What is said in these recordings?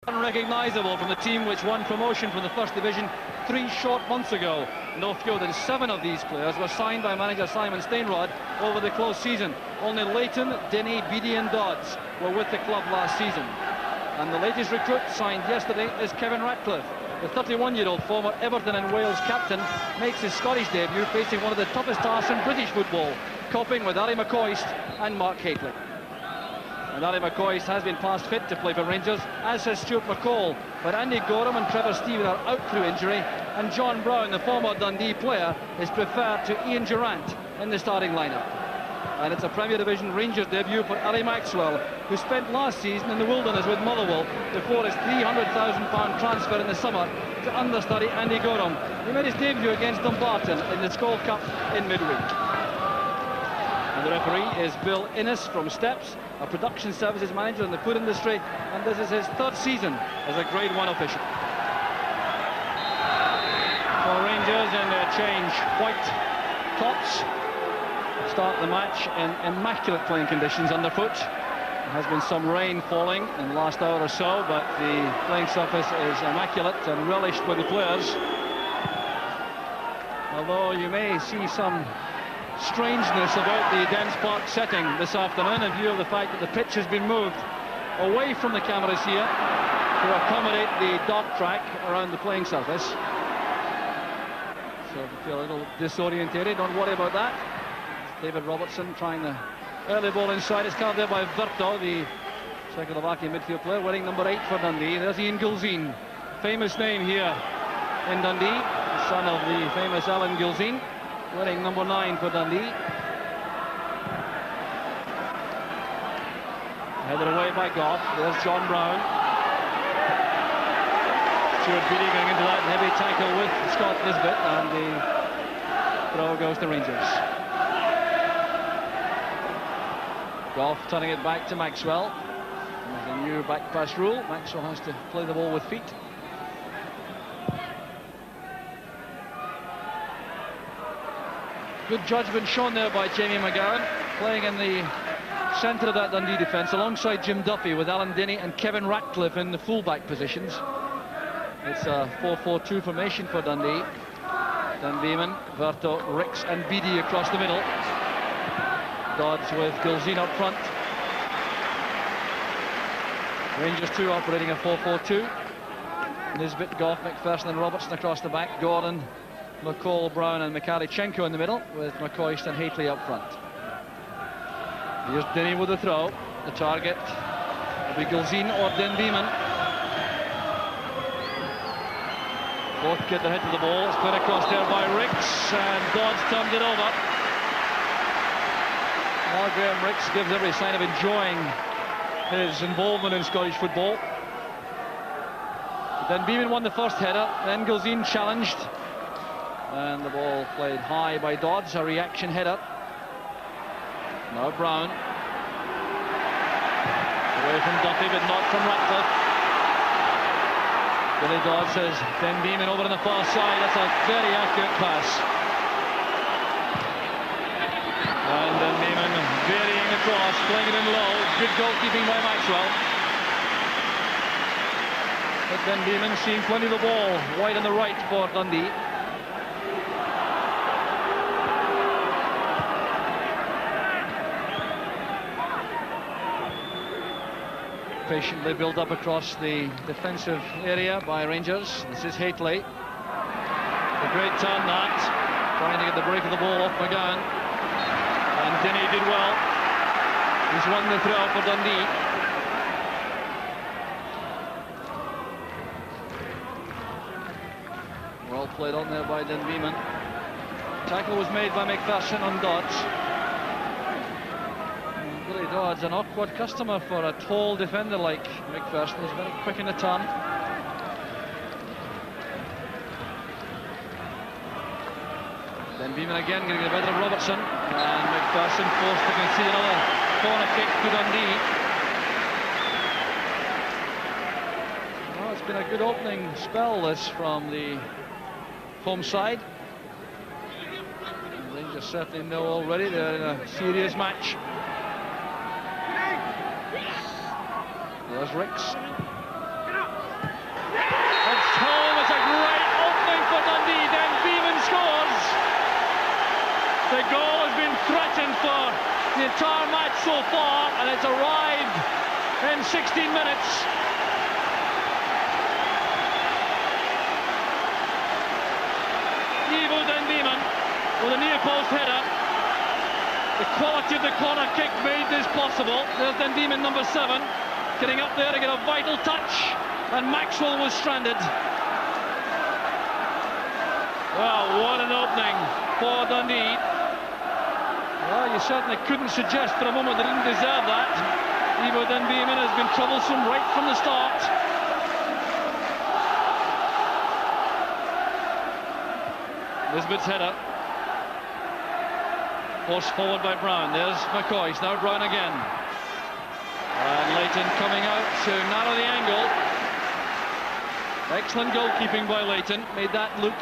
Unrecognisable from the team which won promotion from the First Division 3 short months ago. No fewer than 7 of these players were signed by manager Simon Stainrod over the close season. Only Leighton, Dundee, Beattie and Dodds were with the club last season. And the latest recruit signed yesterday is Kevin Ratcliffe. The 31-year-old former Everton and Wales captain makes his Scottish debut facing one of the toughest tasks in British football, coping with Ali McCoist and Mark Hateley. And Ali McCoist has been past fit to play for Rangers, as has Stuart McCall. But Andy Gorham and Trevor Stephen are out through injury, and John Brown, the former Dundee player, is preferred to Ian Durrant in the starting lineup. And it's a Premier Division Rangers debut for Ali Maxwell, who spent last season in the wilderness with Motherwell before his £300,000 transfer in the summer to understudy Andy Gorham. He made his debut against Dumbarton in the Skull Cup in midweek. And the referee is Bill Innes from Steps, a production services manager in the food industry, and this is his 3rd season as a Grade 1 official. For Rangers in their change, white tops start the match in immaculate playing conditions underfoot. There has been some rain falling in the last hour or so, but the playing surface is immaculate and relished by the players. Although you may see some strangeness about the Dens Park setting this afternoon in view of the fact that the pitch has been moved away from the cameras here to accommodate the dog track around the playing surface. So if you feel a little disorientated, don't worry about that. David Robertson trying the early ball inside. It's carved there by Verto, the Czechoslovakian midfield player, wearing number 8 for Dundee. There's Ian Gilzean, famous name here in Dundee, son of the famous Alan Gilzean, wearing number 9 for Dundee. Headed away by Goff. There's John Brown. Stuart Beattie going into that heavy tackle with Scott Nisbet, and the throw goes to Rangers. Goff turning it back to Maxwell. There's a new back pass rule. Maxwell has to play the ball with feet. Good judgment shown there by Jamie McGowan, playing in the centre of that Dundee defence alongside Jim Duffy, with Alan Denny and Kevin Ratcliffe in the full-back positions. It's a 4-4-2 formation for Dundee. Dan Beeman, Verto, Ricks and Beattie across the middle. Dodds with Gilzean up front. Rangers 2 operating a 4-4-2. Nisbet, Goff, McPherson and Robertson across the back. Gordon, McCall, Brown and Mikhalichenko in the middle, with McCoist and Hateley up front. Here's Denny with the throw. The target will be Gilzean or Dan Beeman. Both get the hit of the ball. It's played across there by Ricks, and Dodds turned it over. Now Graham Ricks gives every sign of enjoying his involvement in Scottish football. Then Beeman won the first header, then Gilzean challenged, and the ball played high by Dodds, a reaction header. Now Brown. Away from Duffy, but not from Ratcliffe. Billy Dodds says Ben Beeman over on the far side. That's a very accurate pass. And then Beeman varying across, playing it in low. Good goalkeeping by Maxwell. But then Beeman seeing plenty of the ball wide on the right for Dundee. Patiently built up across the defensive area by Rangers. This is Hateley. A great turn that, trying to get the break of the ball off McGowan. And Denny did well. He's won the throw for Dundee. Well played on there by Dan Beeman. Tackle was made by McPherson on Dodds. Billy Dodds, an awkward customer for a tall defender like McPherson. He's very quick in the turn. Then Beeman again getting the better of Robertson, and McPherson forced to concede another corner kick to Dundee. Well, it's been a good opening spell, this, from the home side. The Rangers certainly know already they're in a serious match. There's Ricks. The goal has been threatened for the entire match so far, and it's arrived in 16 minutes. Ivo Dundee with a near post header. The quality of the corner kick made this possible. There's Dundee number 7 getting up there to get a vital touch, and Maxwell was stranded. Well, what an opening for Dundee. Well, you certainly couldn't suggest for a moment they didn't deserve that. Ivo Dundee has been troublesome right from the start. Nisbet's header. Forced forward by Brown. There's McCoist. Now Brown again. And Leighton coming out to narrow the angle. Excellent goalkeeping by Leighton. Made that look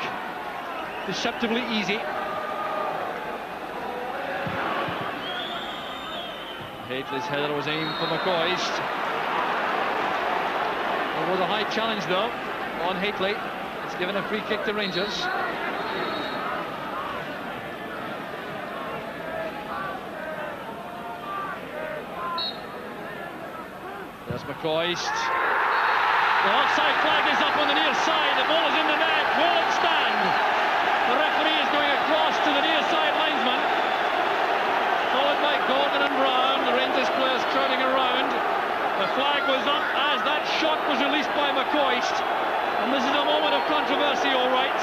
deceptively easy. Hateley's header was aimed for McCoist. It was a high challenge though on Hateley. It's given a free kick to Rangers. There's McCoist. The offside flag is up on the near side. The ball is in the net. Will it stand? The referee is going across to the near side linesman, followed by Gordon and Brown. The Rangers players crowding around. The flag was up as that shot was released by McCoist, and this is a moment of controversy, all right.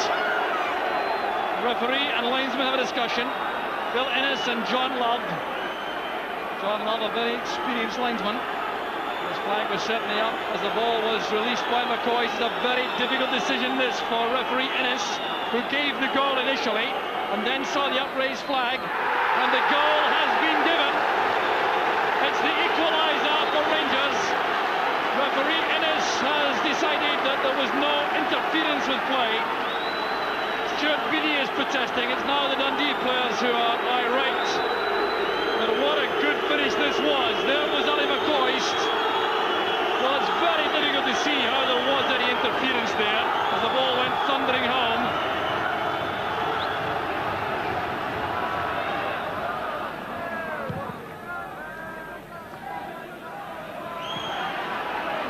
The referee and linesman have a discussion. Bill Innes and John Love. John Love, a very experienced linesman. This flag was certainly up as the ball was released by McCoist. It's a very difficult decision this for referee Innes, who gave the goal initially and then saw the upraised flag, and the goal has been given. It's the equaliser for Rangers. Referee Innes has decided that there was no interference with play. Stuart Beattie is protesting. It's now the Dundee players who are irate. But what a good finish this was. There was Ali McCoist. Well, it's very difficult to see how there was any interference there as the ball went thundering home.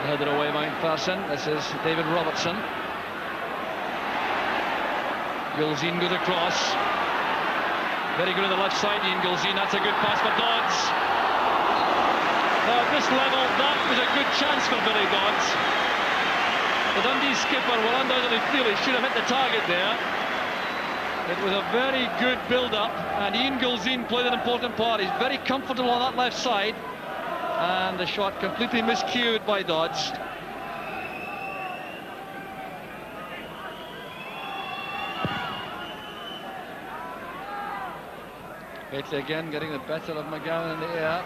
Headed away by McPherson. This is David Robertson. Gilzine goes across. Very good on the left side, Ian Gilzine. That's a good pass for Dodds. Now at this level, that was a good chance for Billy Dodds. The Dundee skipper will undoubtedly feel he should have hit the target there. It was a very good build-up, and Ian Gilzine played an important part. He's very comfortable on that left side, and the shot completely miscued by Dodds. Hateley again getting the better of McGowan in the air.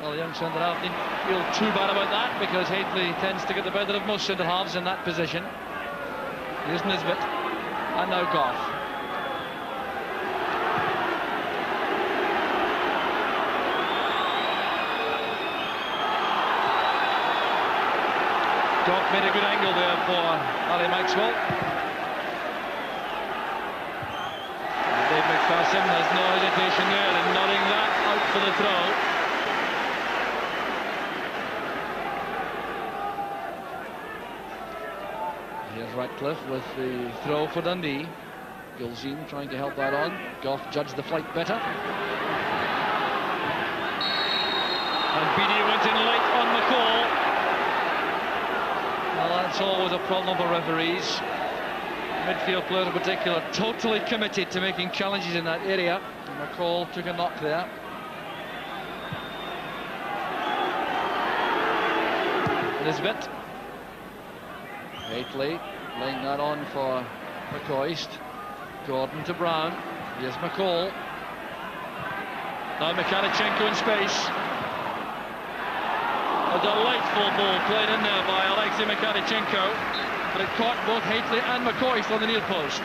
Well, the young centre-half didn't feel too bad about that, because Hateley tends to get the better of most centre-halves in that position. Here's Nisbet, and now Goff. Goff made a good angle there for Ali Maxwell. And Dave McPherson has no hesitation there in nodding that out for the throw. Here's Ratcliffe with the throw for Dundee. Gilzine trying to help that on. Goff judged the flight better. And Beattie went in late on McCall. Well, that's always a problem for referees. Midfield players in particular, totally committed to making challenges in that area. And McCall took a knock there. Nisbet. Hateley laying that on for McCoist. Gordon to Brown. Here's McCall. Now Mikhalichenko in space. A delightful ball played in there by Alexei Mikhalichenko, but it caught both Hateley and McCoist on the near post.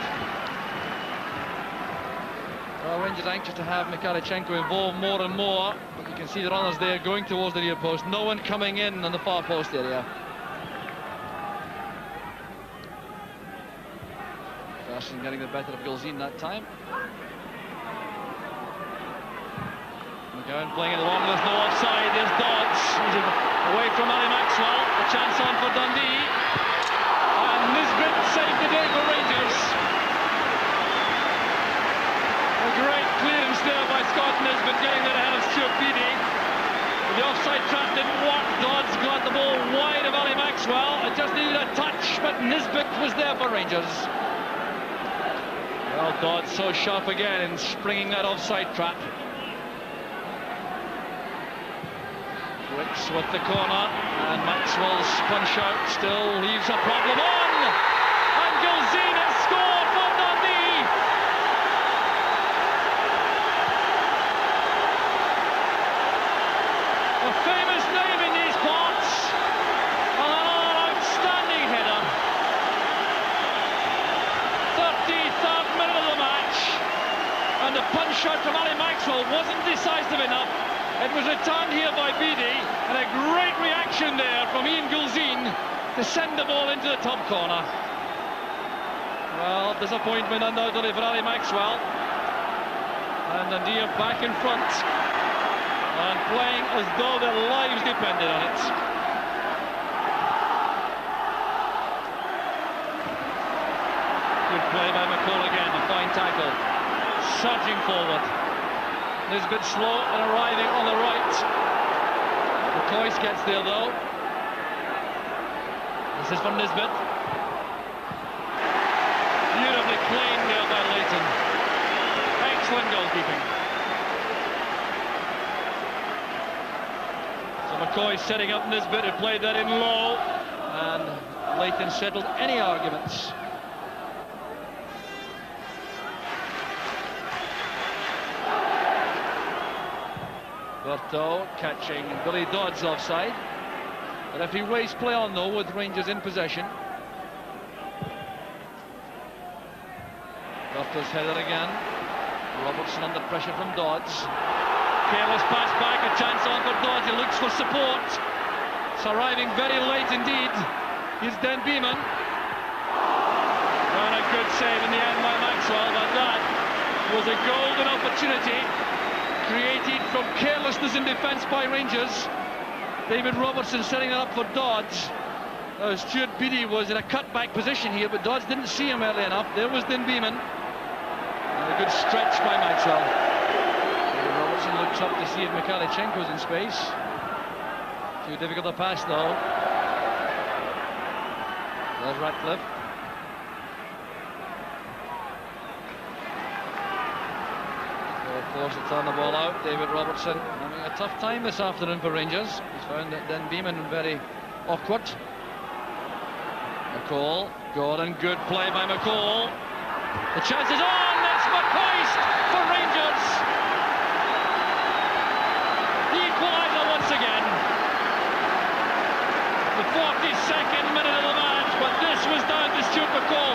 Well, Rangers anxious to have Mikhalichenko involved more and more, but you can see the runners there going towards the near post. No one coming in on the far post area. Robertson getting the better of Gilzine that time. McGowan playing it along, there's no offside, there's Dodds. He's away from Ali Maxwell, a chance on for Dundee. And Nisbet saved the day for Rangers. A great clearance there by Scott Nisbet, getting there ahead of Stuart Beattie. The offside trap didn't work. Dodds got the ball wide of Ali Maxwell. It just needed a touch, but Nisbet was there for Rangers. Well, Dodds so sharp again in springing that offside trap. Wicks with the corner, and Maxwell's punch out still leaves a problem on. And Gilzine has scored for Dundee. A famous name in these parts, and an outstanding header. 33rd minute of the match, and the punch out from Ali Maxwell wasn't decisive enough. It was returned here by Beattie, and a great reaction there from Ian Gilzine to send the ball into the top corner. Well, disappointment undoubtedly for Ali Maxwell, and Dundee are back in front and playing as though their lives depended on it. Good play by McCall again, a fine tackle, surging forward. Nisbet slow and arriving on the right. McCoist gets there though. This is from Nisbet. Beautifully played there by Leighton. Excellent goalkeeping. So McCoy setting up Nisbet, who played that in low, and Leighton settled any arguments. Berto catching Billy Dodds offside. The referee raised play on though, with Rangers in possession. Berto's header again. Robertson under pressure from Dodds. Careless pass back, a chance on for Dodds. He looks for support. It's arriving very late indeed. Here's Den Beeman. And a good save in the end by Maxwell, but that was a golden opportunity created from carelessness in defence by Rangers. David Robertson setting it up for Dodds. Stuart Beattie was in a cut-back position here, but Dodds didn't see him early enough. There was Den Beeman. And a good stretch by Maxwell. David Robertson looks up to see if Mikalichenko's in space. Too difficult to pass though. There's Ratcliffe. Forced to turn the ball out. David Robertson having a tough time this afternoon for Rangers. He's found that Den Beeman very awkward. McCall, Gordon, good play by McCall. The chance is on. It's McCoist for Rangers. The equaliser once again. The 42nd minute of the match, but this was down to Stuart McCall.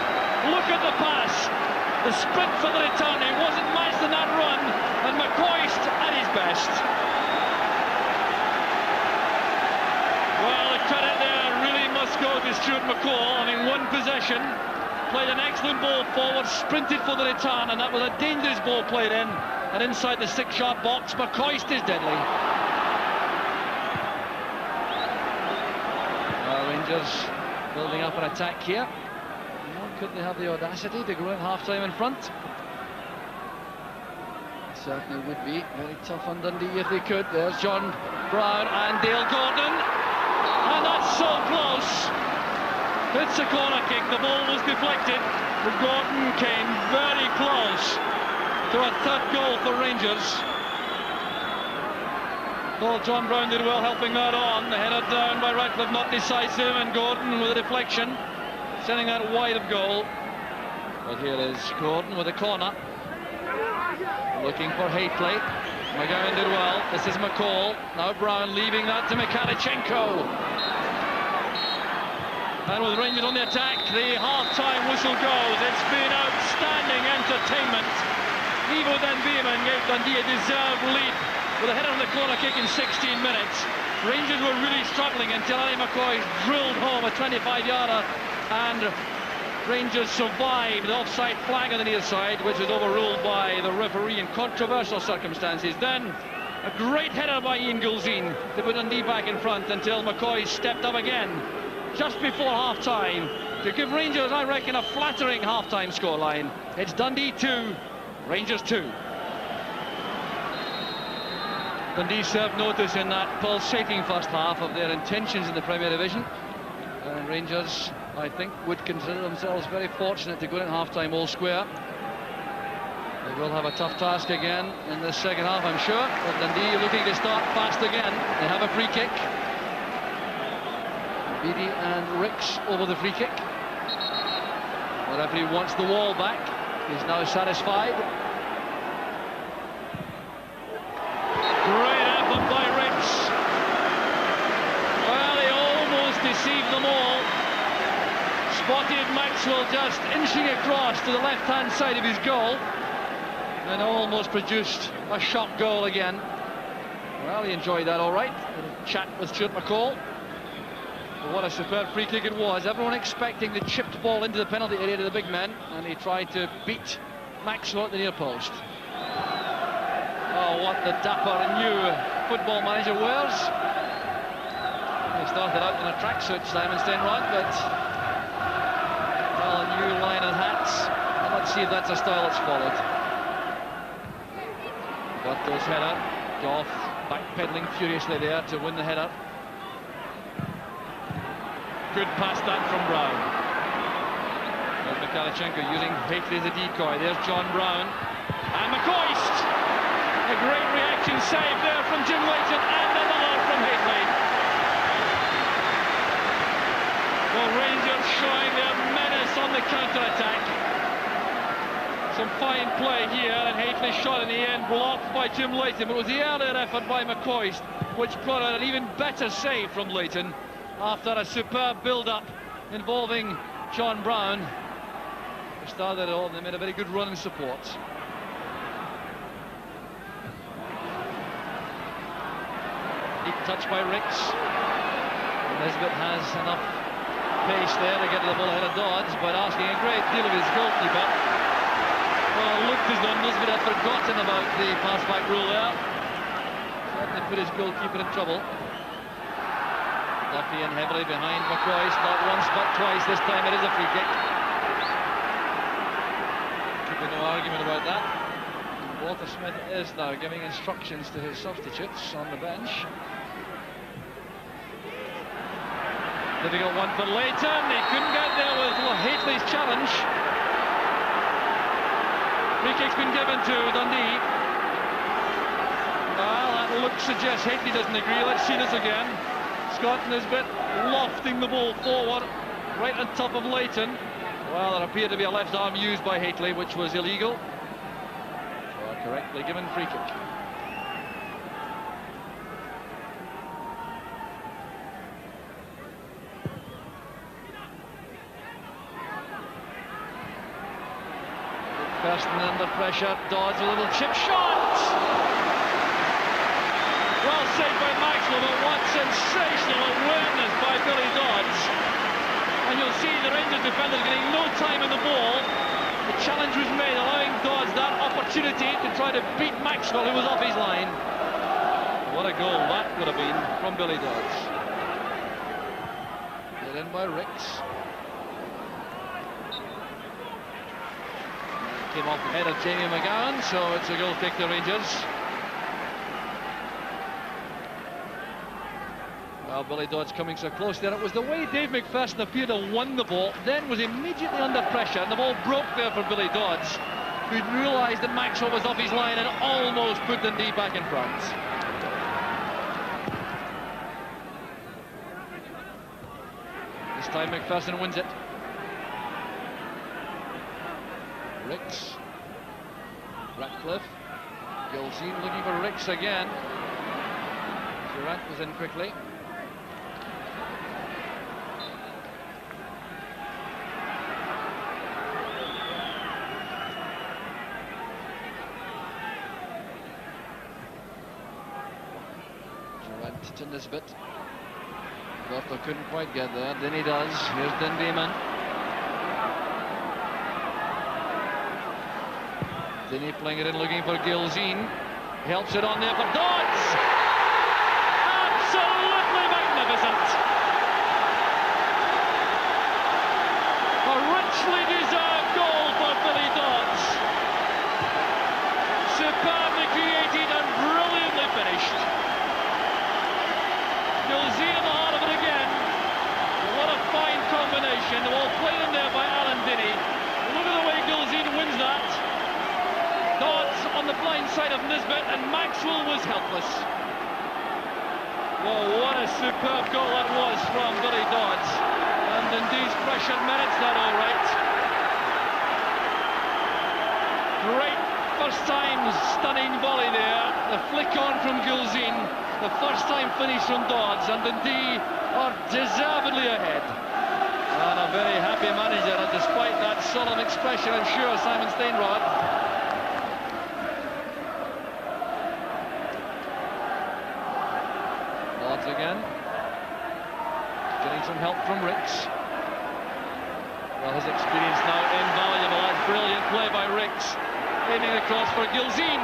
Look at the pass. The sprint for the return, he wasn't matched in that run, and McCoist at his best. Well, the credit there really must go to Stuart McCall. I mean, one possession, played an excellent ball forward, sprinted for the return, and that was a dangerous ball played in, and inside the six-yard box, McCoist is deadly. Rangers building up an attack here. Could they have the audacity to go in half-time in front? It certainly would be very tough on Dundee if they could. There's John Brown and Dale Gordon. And that's so close. It's a corner kick. The ball was deflected. But Gordon came very close to a third goal for Rangers. Well, John Brown did well helping that on. The header down by Ratcliffe, not decisive, and Gordon with a deflection, sending that wide of goal. But here is Gordon with a corner, looking for Haitley. McGowan did well. This is McCall. Now Brown leaving that to Mikalichenko. And with Rangers on the attack, the half-time whistle goes. It's been outstanding entertainment. Ivo Den Beeman gave Dundee a deserved lead with a header on the corner kick in 16 minutes. Rangers were really struggling until Ali McCoy drilled home a 25-yarder, and Rangers survived the offside flag on the near side, which was overruled by the referee in controversial circumstances. Then a great header by Ian Gulzine to put Dundee back in front until McCoy stepped up again just before half-time to give Rangers, I reckon, a flattering half-time scoreline. It's Dundee 2, Rangers 2. Dundee served notice in that pulsating first half of their intentions in the Premier Division. And Rangers, I think, would consider themselves very fortunate to go in at half-time all square. They will have a tough task again in the second half, I'm sure. But Dundee looking to start fast again. They have a free kick. Beattie and Ricks over the free kick. The referee wants the wall back. He's now satisfied. Great effort by Ricks. Well, he almost deceived them all. Spotted Maxwell just inching across to the left-hand side of his goal and almost produced a shot goal again. Well, he enjoyed that all right. A little chat with Stuart McCall. But what a superb free kick it was. Everyone expecting the chipped ball into the penalty area to the big men, and he tried to beat Maxwell at the near post. Oh, what the dapper new football manager wears. He started out in a tracksuit, Simon Steinrod, but well, a new line of hats. And let's see if that's a style that's followed. Gatto's header. Goff backpedaling furiously there to win the header. Good pass that from Brown. There's Mikhalichenko using Haitley as a decoy. There's John Brown. And McCoist! A great reaction save there from Jim Leighton, and another from Haitley. Well, Rangers showing their menace on the counter-attack. Some fine play here, and Haitley's shot in the end blocked by Jim Leighton, but it was the earlier effort by McCoist which brought out an even better save from Leighton after a superb build-up involving John Brown. They started it all and they made a very good run in support. Deep touch by Ricks. Nesbitt has enough pace there to get the ball ahead of Dodds, but asking a great deal of his goalkeeper. Well, it looked as though Nesbitt had forgotten about the pass-back rule there. Certainly put his goalkeeper in trouble. Duffy in heavily behind McCoist, not once but twice. This time it is a free kick. Keeping no argument about that. Walter Smith is now giving instructions to his substitutes on the bench. Difficult one for Leighton. He couldn't get there with Haitley's challenge. Free kick's been given to Dundee. Well, that look suggests Haitley doesn't agree. Let's see this again. Scott Nesbitt lofting the ball forward right on top of Leighton. Well, there appeared to be a left arm used by Haitley, which was illegal. So a correctly given free kick. Kirsten under pressure, Dodds with a little chip shot! Well saved by Maxwell, but what sensational awareness by Billy Dodds. And you'll see the Rangers defenders getting no time in the ball. The challenge was made, allowing Dodds that opportunity to try to beat Maxwell, who was off his line. What a goal that would have been from Billy Dodds. Put in by Ricks. Came off the head of Jamie McGowan, so it's a goal kick to Rangers. Well, Billy Dodds coming so close there. It was the way Dave McPherson appeared to won the ball, then was immediately under pressure, and the ball broke there for Billy Dodds, who'd realised that Maxwell was off his line and almost put Dundee back in front. This time McPherson wins it. Ricks, Ratcliffe, Gilsey looking for Ricks again. Durant was in quickly. Durant to Nesbitt. Bertha couldn't quite get there, then he does. Here's Denbyman. Dundee playing it in, looking for Gilzine. Helps it on there for Dodds. Absolutely magnificent. A richly deserved goal for Billy Dodds. Superbly created and brilliantly finished. Gilzine in the heart of it again. What a fine combination. The ball played in there by Alan Dundee. Look at the way Gilzine wins that. Dodds on the blind side of Nisbet, and Maxwell was helpless. Whoa, what a superb goal that was from Billy Dodds. And Dundee's pressure merits that all right. Great first time stunning volley there. The flick on from Gilzine. The first time finish from Dodds, and Dundee are deservedly ahead. And a very happy manager, and despite that solemn expression, I'm sure, Simon Steinrod. Dodds again. Getting some help from Ricks. Well, his experience now invaluable. That's brilliant play by Ricks. Aiming across for Gilzine.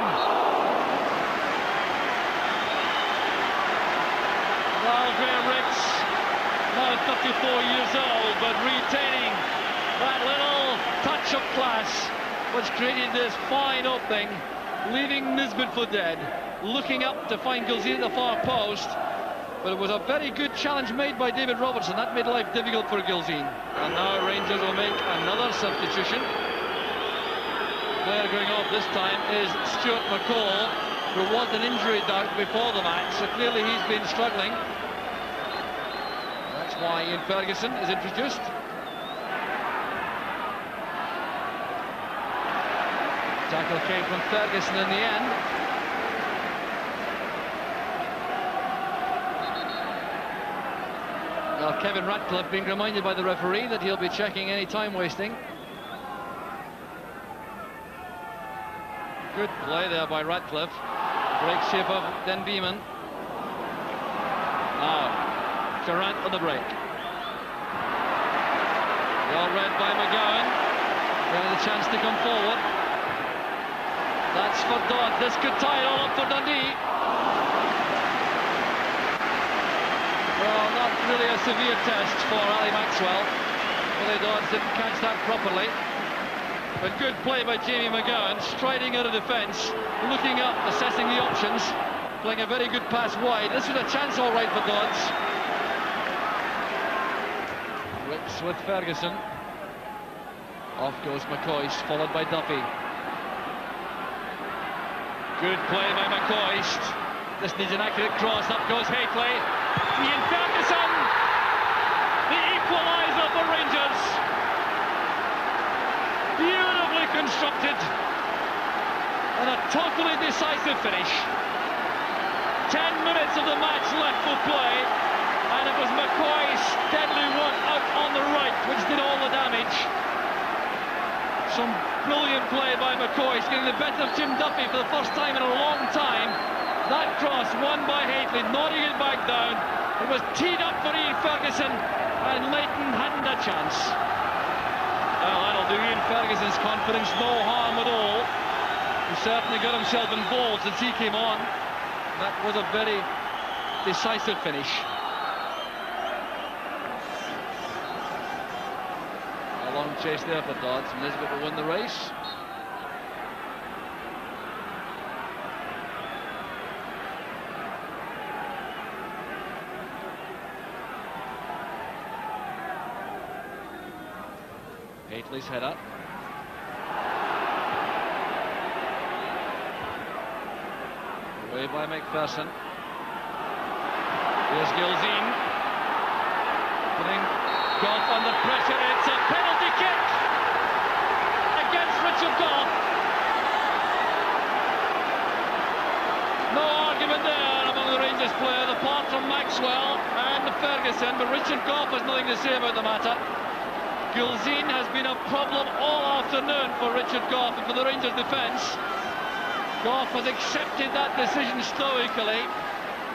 Well, Graham Ricks, now 34 years old, but retaining that little touch of class, which created this fine opening, leaving Nisbet for dead, looking up to find Gilzine at the far post. But it was a very good challenge made by David Robertson. That made life difficult for Gilzine. And now Rangers will make another substitution. The player going off this time is Stuart McCall, who was an injury doubt before the match, so clearly he's been struggling. That's why Ian Ferguson is introduced. Tackle came from Ferguson in the end. Well, Kevin Ratcliffe being reminded by the referee that he'll be checking any time wasting. Good play there by Ratcliffe. Break shape of Den Beeman. Now, Durant on the break. Well read by McGowan. Getting the chance to come forward. That's for Dodd. This could tie it all up for Dundee. Well, not really a severe test for Ali Maxwell. Billy Dodds didn't catch that properly. But good play by Jamie McGowan, striding out of defence, looking up, assessing the options, playing a very good pass wide. This was a chance all right for Dodds. Ricks with Ferguson. Off goes McCoist, followed by Duffy. Good play by McCoist. This needs an accurate cross. Up goes Hateley. Ian Ferguson, the equaliser for Rangers. Beautifully constructed and a totally decisive finish. 10 minutes of the match left for play, and it was McCoy's deadly one out on the right which did all the damage. Some brilliant play by McCoy, getting the better of Tim Duffy for the first time in a long time. That cross won by Hateley, nodding it back down. It was teed up for Ian Ferguson, and Leighton hadn't a chance. Well, that'll do Ian Ferguson's confidence no harm at all. He certainly got himself involved since he came on. That was a very decisive finish. A long chase there for Dodds. Nisbet will win the race. Hateley's head up. Away by McPherson. Here's Gilzine. Putting Goff under pressure. It's a penalty kick against Richard Goff. No argument there among the Rangers players, apart from Maxwell and Ferguson, but Richard Goff has nothing to say about the matter. Gilzine has been a problem all afternoon for Richard Goff and for the Rangers defence. Goff has accepted that decision stoically.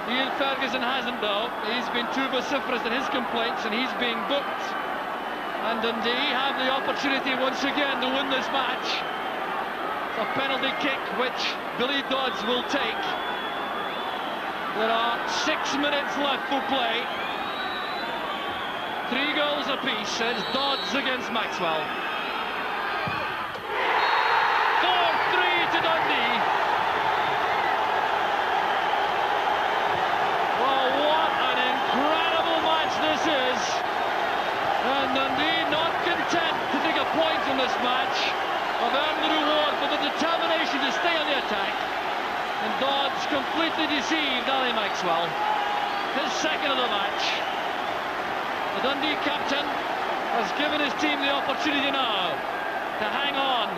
Ian Ferguson hasn't, though. He's been too vociferous in his complaints, and he's being booked. And Dundee have the opportunity once again to win this match. A penalty kick which Billy Dodds will take. There are 6 minutes left for play. 3 goals apiece. It's Dodds against Maxwell. 4-3 to Dundee. Well, what an incredible match this is. And Dundee not content to take a point from this match, have earned the reward for the determination to stay on the attack. And Dodds completely deceived Ali Maxwell. His second of the match. The Dundee captain has given his team the opportunity now to hang on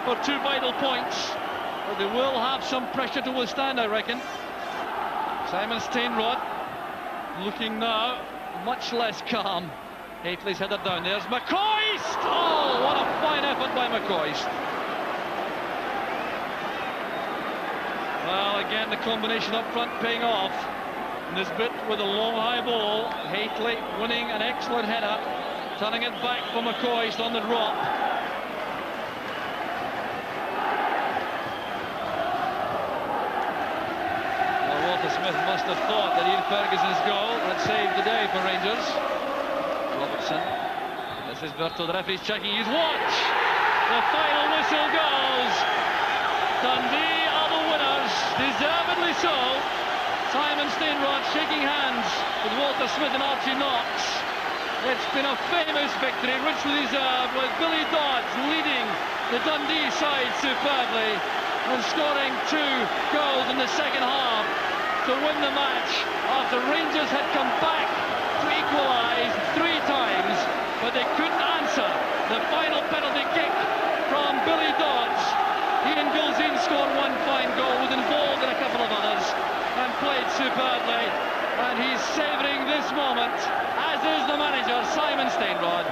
for 2 vital points. But they will have some pressure to withstand, I reckon. Simon Stainrod looking now much less calm. Hateley's headed down. There's McCoist! Oh, what a fine effort by McCoist. Well, again, the combination up front paying off. Nisbet with a long high ball. Hateley winning an excellent header. Turning it back for McCoist on the drop. Well, Walter Smith must have thought that Ian Ferguson's goal had saved the day for Rangers. Robertson. This is Berto, the referee's checking his watch. The final whistle goes. Dundee are the winners, deservedly so. Simon Stainrod shaking hands with Walter Smith and Archie Knox. It's been a famous victory, richly deserved, with Billy Dodds leading the Dundee side superbly and scoring 2 goals in the second half to win the match after Rangers had come back to equalise 3 times, but they couldn't answer the final penalty kick from Billy Dodds. Ian Gilzean scored 1 fine goal, was involved in a couple of others and played superbly, and he's savouring this moment, as is the manager Simon Stainrod.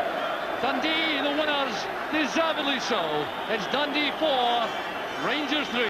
Dundee, the winners, deservedly so. It's Dundee 4, Rangers 3.